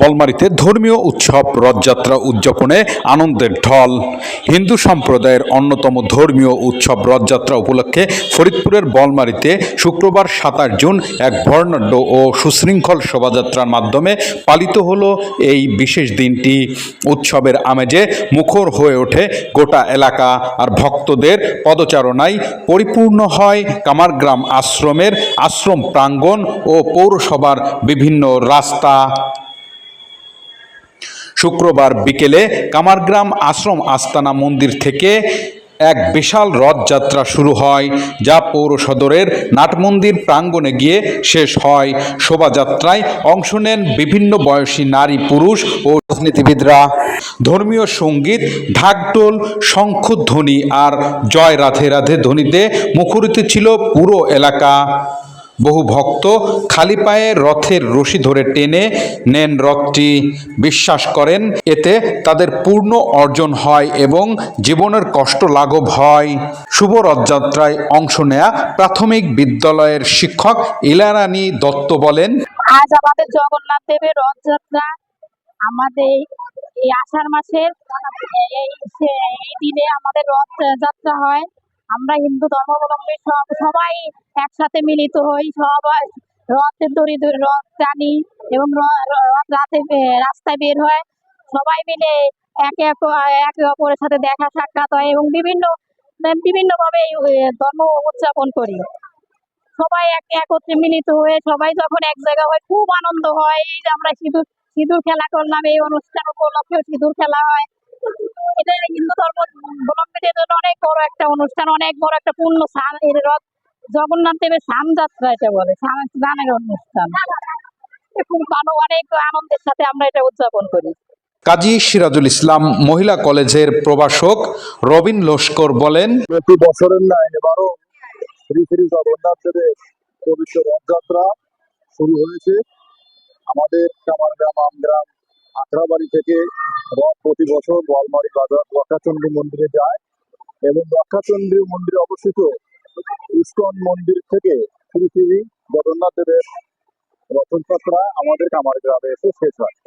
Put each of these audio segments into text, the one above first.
বলমারীতে ধর্মীয় উৎসব রথযাত্রা উদযাপনে আনন্দের ঢল। হিন্দু সম্প্রদায়ের অন্যতম ধর্মীয় উৎসব রথযাত্রা উপলক্ষে ফরিদপুরের বলমারীতে শুক্রবার ২৭ জুন এক বর্ণাঢ্য ও সুশৃঙ্খল শোভাযাত্রার মাধ্যমে পালিত হলো এই বিশেষ দিনটি। উৎসবের আমেজে মুখর হয়ে ওঠে গোটা এলাকা, আর ভক্তদের পদচারণায় পরিপূর্ণ হয় কামারগ্রাম আশ্রমের আশ্রম প্রাঙ্গণ ও পৌরসভার বিভিন্ন রাস্তা। শুক্রবার বিকেলে কামারগ্রাম আশ্রম আস্তানা মন্দির থেকে এক বিশাল রথযাত্রা শুরু হয়, যা পৌর সদরের নাটমন্দির প্রাঙ্গণে গিয়ে শেষ হয়। শোভাযাত্রায় অংশ নেন বিভিন্ন বয়সী নারী, পুরুষ ও রাজনীতিবিদরা। ধর্মীয় সঙ্গীত, ঢাকঢোল, শঙ্খধ্বনি আর জয় রাধে রাধে ধ্বনিতে মুখরিত ছিল পুরো এলাকা। বহু ভক্ত খালি পায়ে রথের রশি ধরে টেনে নেন রথটি। বিশ্বাস করেন এতে তাদের পূর্ণ অর্জন হয় এবং জীবনের কষ্ট লাঘব হয়। শুভ রথযাত্রায় অংশ নেয়া প্রাথমিক বিদ্যালয়ের শিক্ষক ইলারানী দত্ত বলেন, আজ আমাদের জগন্নাথ দেবের রথযাত্রা। আমাদের এই আষাঢ় মাসের এই দিনে আমাদের রথযাত্রা হয়। আমরা হিন্দু ধর্মাবলম্বী সবাই একসাথে মিলিত হই, সবাই রথের দড়ি ধরে রথ টানি এবং রাস্তায় বের হয়। সবাই মিলে একে অপরের সাথে দেখা সাক্ষাৎ হয় এবং বিভিন্নভাবে ধর্ম উদযাপন করি। সবাই একত্রে মিলিত হয়ে সবাই যখন এক জায়গা হয় খুব আনন্দ হয়। এই যে আমরা সিঁদুর খেলা করলাম, এই অনুষ্ঠান উপলক্ষে সিঁদুর খেলা হয়। এটা হিন্দু ধর্মাবলম্বীদের জন্য অনেক বড় একটা অনুষ্ঠান, অনেক বড় একটা পূর্ণ রথ জগন্নাথ দেবের স্নানযাত্রা এটা বলে, স্নানের অনুষ্ঠান। খুব অনেক আনন্দের সাথে আমরা এটা উদযাপন করি। কাজী সিরাজুল ইসলাম মহিলা কলেজের প্রভাষক রবিন লস্কর বলেন, প্রতি বছরের ন্যায় এবারও শ্রী শ্রী জগন্নাথ দেবের পবিত্র রথযাত্রা শুরু হয়েছে। আমাদের কামারগ্রাম আমগ্রাম আখড়াবাড়ি থেকে রথ প্রতি বছর বলমারী বাজার রক্ষাচন্দ্রী মন্দিরে যায় এবং রক্ষাচন্দ্রী মন্দিরে অবস্থিত ইস্কন মন্দির থেকে শ্রী শ্রী জগন্নাথ দেবের রথযাত্রা আমাদের কামারগ্রামে এসে শেষ হয়।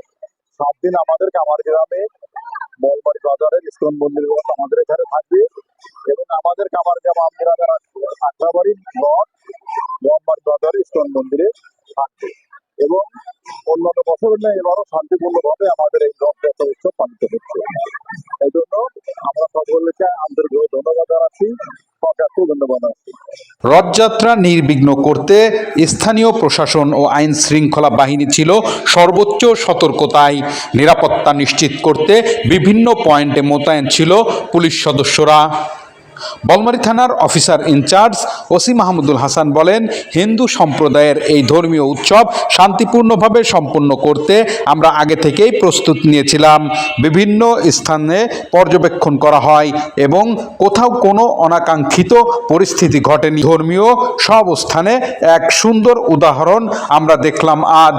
7 দিন আমাদের কামারগ্রামে বলমারী বাজারের ইস্কন মন্দিরের রথ আমাদের এখানে থাকবে এবং আমাদের কামারগ্রাম আমগ্রামের আখড়াবাড়ির রথ বলমারী বাজারের ইস্কন মন্দিরে থাকবে এবং অন্যান্য বছরের ন্যায় এবারও শান্তিপূর্ণভাবে আমাদের এই রথযাত্রা উৎসব পালিত হচ্ছে। এই জন্য আমরা সকলকে আন্তরিকভাবে ধন্যবাদ জানাচ্ছি, সরকারকেও ধন্যবাদ জানাচ্ছি। রথযাত্রা নির্বিঘ্ন করতে স্থানীয় প্রশাসন ও আইন শৃঙ্খলা বাহিনী ছিল সর্বোচ্চ সতর্কতায়। নিরাপত্তা নিশ্চিত করতে বিভিন্ন পয়েন্টে মোতায়েন ছিল পুলিশ সদস্যরা। বলমারী থানার officer in charge OC Mahmudul Hasan বলেন, হিন্দু সম্প্রদায়ের এই ধর্মীয় উৎসব শান্তিপূর্ণভাবে সম্পন্ন করতে আমরা আগে থেকেই প্রস্তুত নিয়েছিলাম। বিভিন্ন স্থানে পর্যবেক্ষণ করা হয় এবং কোথাও কোনো অনাকাঙ্ক্ষিত পরিস্থিতি ঘটেনি। ধর্মীয় সব স্থানে এক সুন্দর উদাহরণ আমরা দেখলাম আজ।